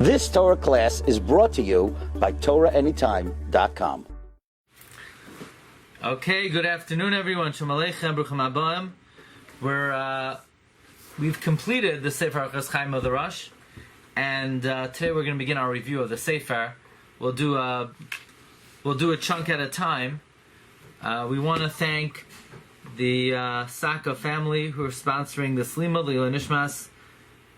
This Torah class is brought to you by TorahAnytime.com. Okay, good afternoon, everyone. Shalom Aleichem, Bruchim Habayim. We've completed the Sefer Orchos Chaim of the Rosh, and today we're going to begin our review of the Sefer. We'll do a chunk at a time. We want to thank the Saka family who are sponsoring the Slima L'Ilui Nishmas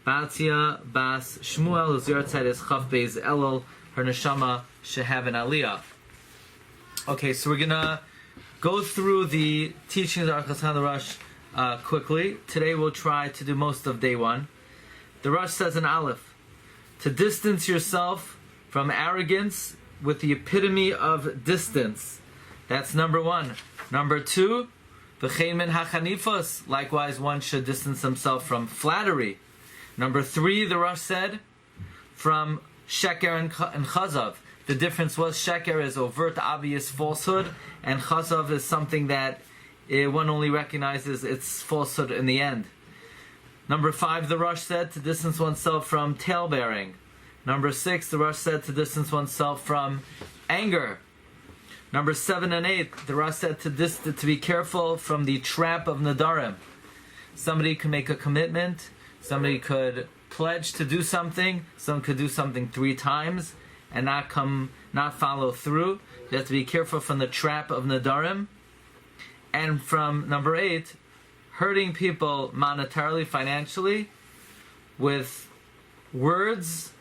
Batia Bas Shmuel, whose yahrzeit is Chaf Beis Elul, her neshama shehav an aliyah. Okay, so we're gonna go through the teachings of Orchos Chaim Rosh quickly. Today we'll try to do most of day one. The Rosh says in Aleph, to distance yourself from arrogance with the epitome of distance. That's number one. Number two, v'chein min hachanifos. Likewise, one should distance himself from flattery. Number three, the Rosh said, from sheker and chazav. The difference was sheker is overt, obvious falsehood, and chazav is something that one only recognizes its falsehood in the end. Number five, the Rosh said to distance oneself from tale-bearing. Number six, the Rosh said to distance oneself from anger. Number 7 and 8, the Rosh said to be careful from the trap of nadarim. Somebody can make a commitment. Somebody could pledge to do something. Someone could do something 3 times and not follow through. You have to be careful from the trap of nadarim. And from number 8, hurting people monetarily, financially, with words,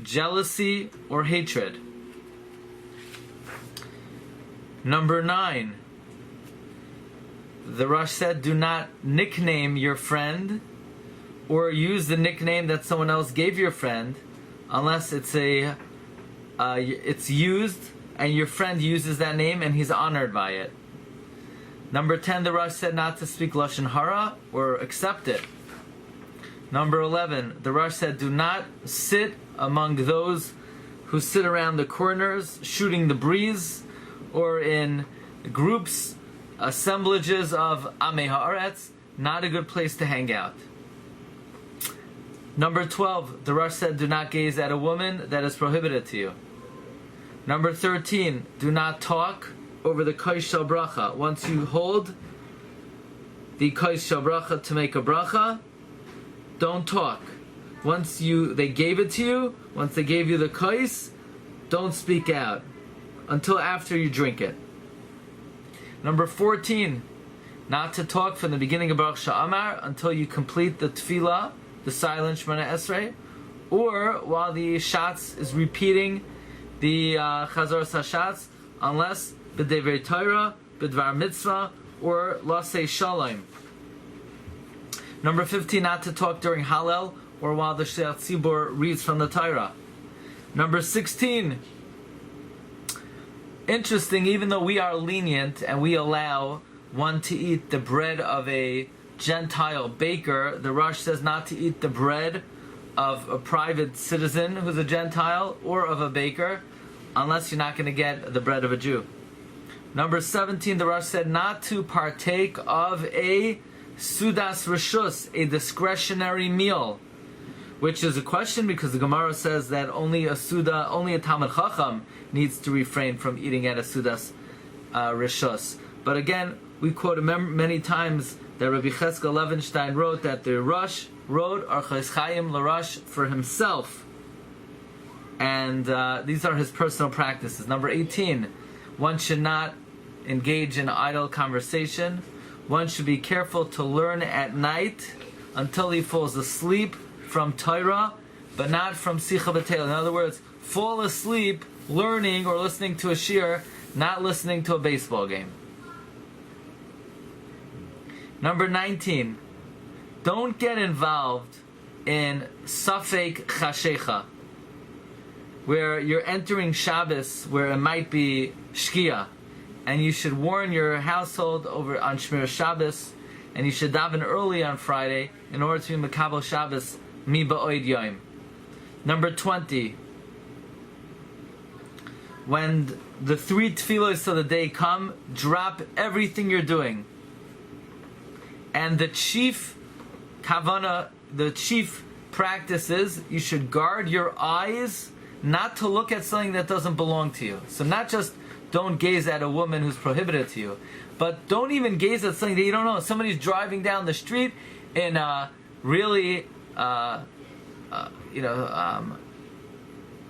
jealousy, or hatred. Number 9, the Rosh said, do not nickname your friend or use the nickname that someone else gave your friend unless it's used and your friend uses that name and he's honored by it. Number 10, the Rosh said not to speak Lashon Hara or accept it. Number 11, the Rosh said do not sit among those who sit around the corners shooting the breeze or in groups, assemblages of Amei Haaretz. Not a good place to hang out. Number 12, the Rosh said do not gaze at a woman that is prohibited to you. Number 13, do not talk over the Kais Shel Bracha. Once you hold the Kais Shel Bracha to make a bracha, don't talk. Once they gave it to you, once they gave you the Kais, don't speak out until after you drink it. Number 14, not to talk from the beginning of Baruch Sha'amar until you complete the Tefillah, the silent Shemona Esrei, or while the Shatz is repeating the Chazor Sashatz, unless B'Devrei Torah, B'Dvar Mitzvah, or Lasei Shalom. Number 15, not to talk during Hallel or while the Shliach Tzibur reads from the Torah. Number 16, interesting, even though we are lenient and we allow one to eat the bread of a Gentile baker, the Rosh says not to eat the bread of a private citizen who's a Gentile or of a baker unless you're not going to get the bread of a Jew. Number 17, the Rosh said not to partake of a Sudas Rishus, a discretionary meal, which is a question because the Gemara says that only a Talmid Chacham needs to refrain from eating at a Sudas Rishus. But again, we quoted many times that Rabbi Cheskel Levenstein wrote that the Rosh wrote Orchos Chaim LaRosh for himself. And these are his personal practices. Number 18, one should not engage in idle conversation. One should be careful to learn at night until he falls asleep from Torah, but not from Sicha B'Teil. In other words, fall asleep learning or listening to a shiur, not listening to a baseball game. Number 19, don't get involved in Safek Chashecha, where you're entering Shabbos where it might be Shkia, and you should warn your household on Shmir Shabbos, and you should daven early on Friday in order to be Mekabel Shabbos Mi Ba'oid Yom. Number 20, when the 3 tefillos of the day come, drop everything you're doing. And the chief kavana, the chief practice is you should guard your eyes not to look at something that doesn't belong to you. So not just don't gaze at a woman who's prohibited to you, but don't even gaze at something that you don't know. Somebody's driving down the street in a really,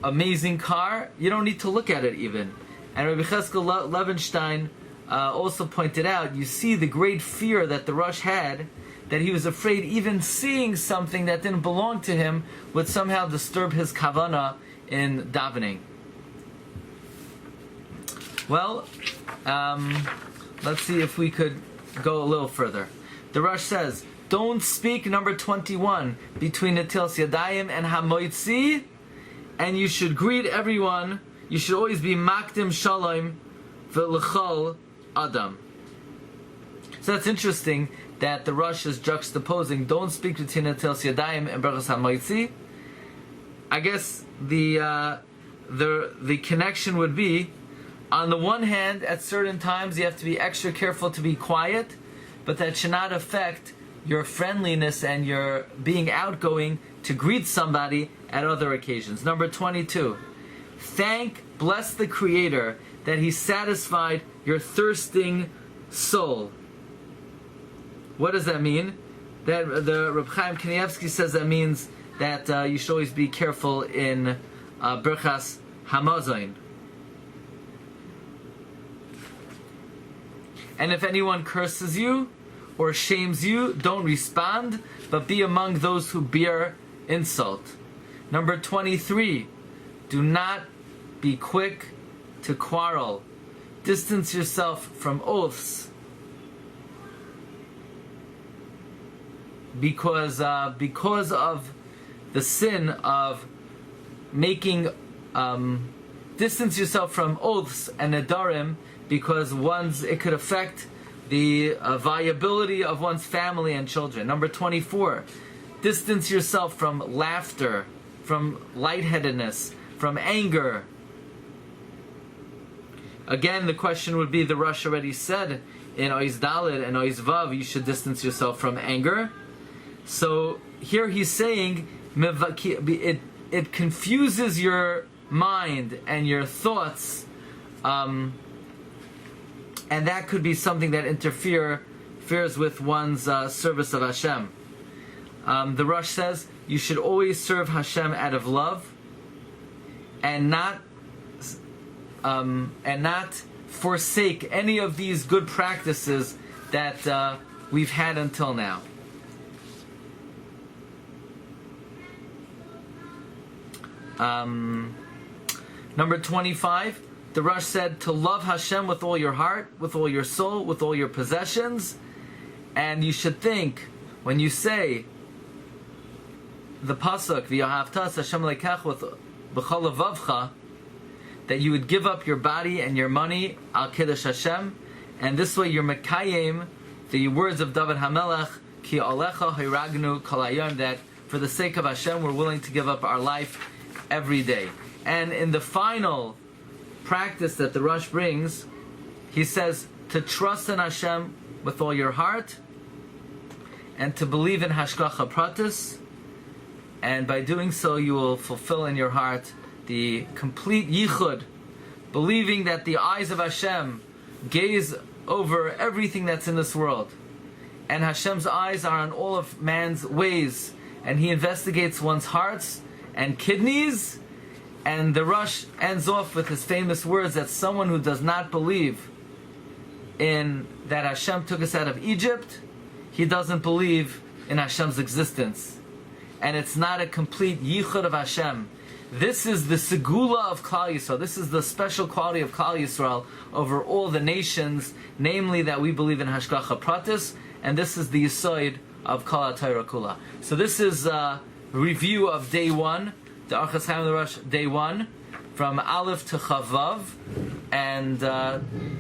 amazing car. You don't need to look at it even. And Rabbi Cheskel Levenstein also pointed out, you see the great fear that the Rosh had, that he was afraid even seeing something that didn't belong to him would somehow disturb his kavanah in davening. Well, let's see if we could go a little further. The Rosh says, don't speak, number 21, between Netilas Yadayim and Hamoitzi, and you should greet everyone. You should always be Makdim Shalom V'Lechol Adam. So that's interesting that the Rosh is juxtaposing, don't speak between Netilas Yadayim and Berachas Hamoitzi. I guess the connection would be, on the one hand, at certain times you have to be extra careful to be quiet, but that should not affect your friendliness and your being outgoing to greet somebody at other occasions. Number 22, bless the Creator that He satisfied your thirsting soul. What does that mean? That the Reb Chaim Kanievsky says that means that you should always be careful in Birchas Hamazon. And if anyone curses you or shames you, don't respond, but be among those who bear insult. Number 23, do not be quick to quarrel. Distance yourself from oaths, because of the sin of making distance yourself from oaths and nedarim, because it could affect the viability of one's family and children. Number 24, distance yourself from laughter, from lightheadedness, from anger. Again, the question would be, the Rosh already said in Ois Daled and Ois Vav, you should distance yourself from anger. So here he's saying it confuses your mind and your thoughts, and that could be something that interferes with one's service of Hashem. The Rosh says you should always serve Hashem out of love, and not forsake any of these good practices that we've had until now. Number 25, the Rosh said to love Hashem with all your heart, with all your soul, with all your possessions, and you should think, when you say the pasuk V'yahavtas Hashem leikach with b'chol levavcha, that you would give up your body and your money al kiddush Hashem, and this way you're mekayim the words of David HaMelech, ki alecha hiragnu kol hayom, that for the sake of Hashem we're willing to give up our life every day. And in the final practice that the Rosh brings, he says to trust in Hashem with all your heart, and to believe in Hashgacha Pratis, and by doing so you will fulfill in your heart the complete yichud, believing that the eyes of Hashem gaze over everything that's in this world, and Hashem's eyes are on all of man's ways, and He investigates one's hearts and kidneys. And the Rosh ends off with his famous words that someone who does not believe in that Hashem took us out of Egypt, he doesn't believe in Hashem's existence, and it's not a complete yichud of Hashem. This is the segula of Klal Yisrael. This is the special quality of Klal Yisrael over all the nations, namely that we believe in Hashgacha Pratis, and this is the yesod of Kol HaTorah Kula. So this is a review of day 1, the Orchos Chaim of the Rosh, day 1, from Aleph to Chavav. And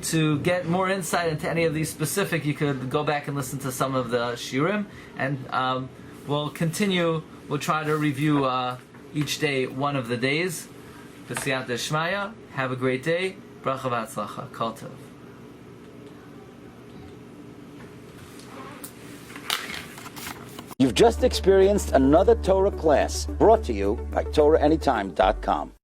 to get more insight into any of these specific, you could go back and listen to some of the Shiurim. And we'll try to review each day one of the days. B'siyat Shmaya. Have a great day. Bracha v'atzlacha. Kol tov. You've just experienced another Torah class brought to you by TorahAnytime.com.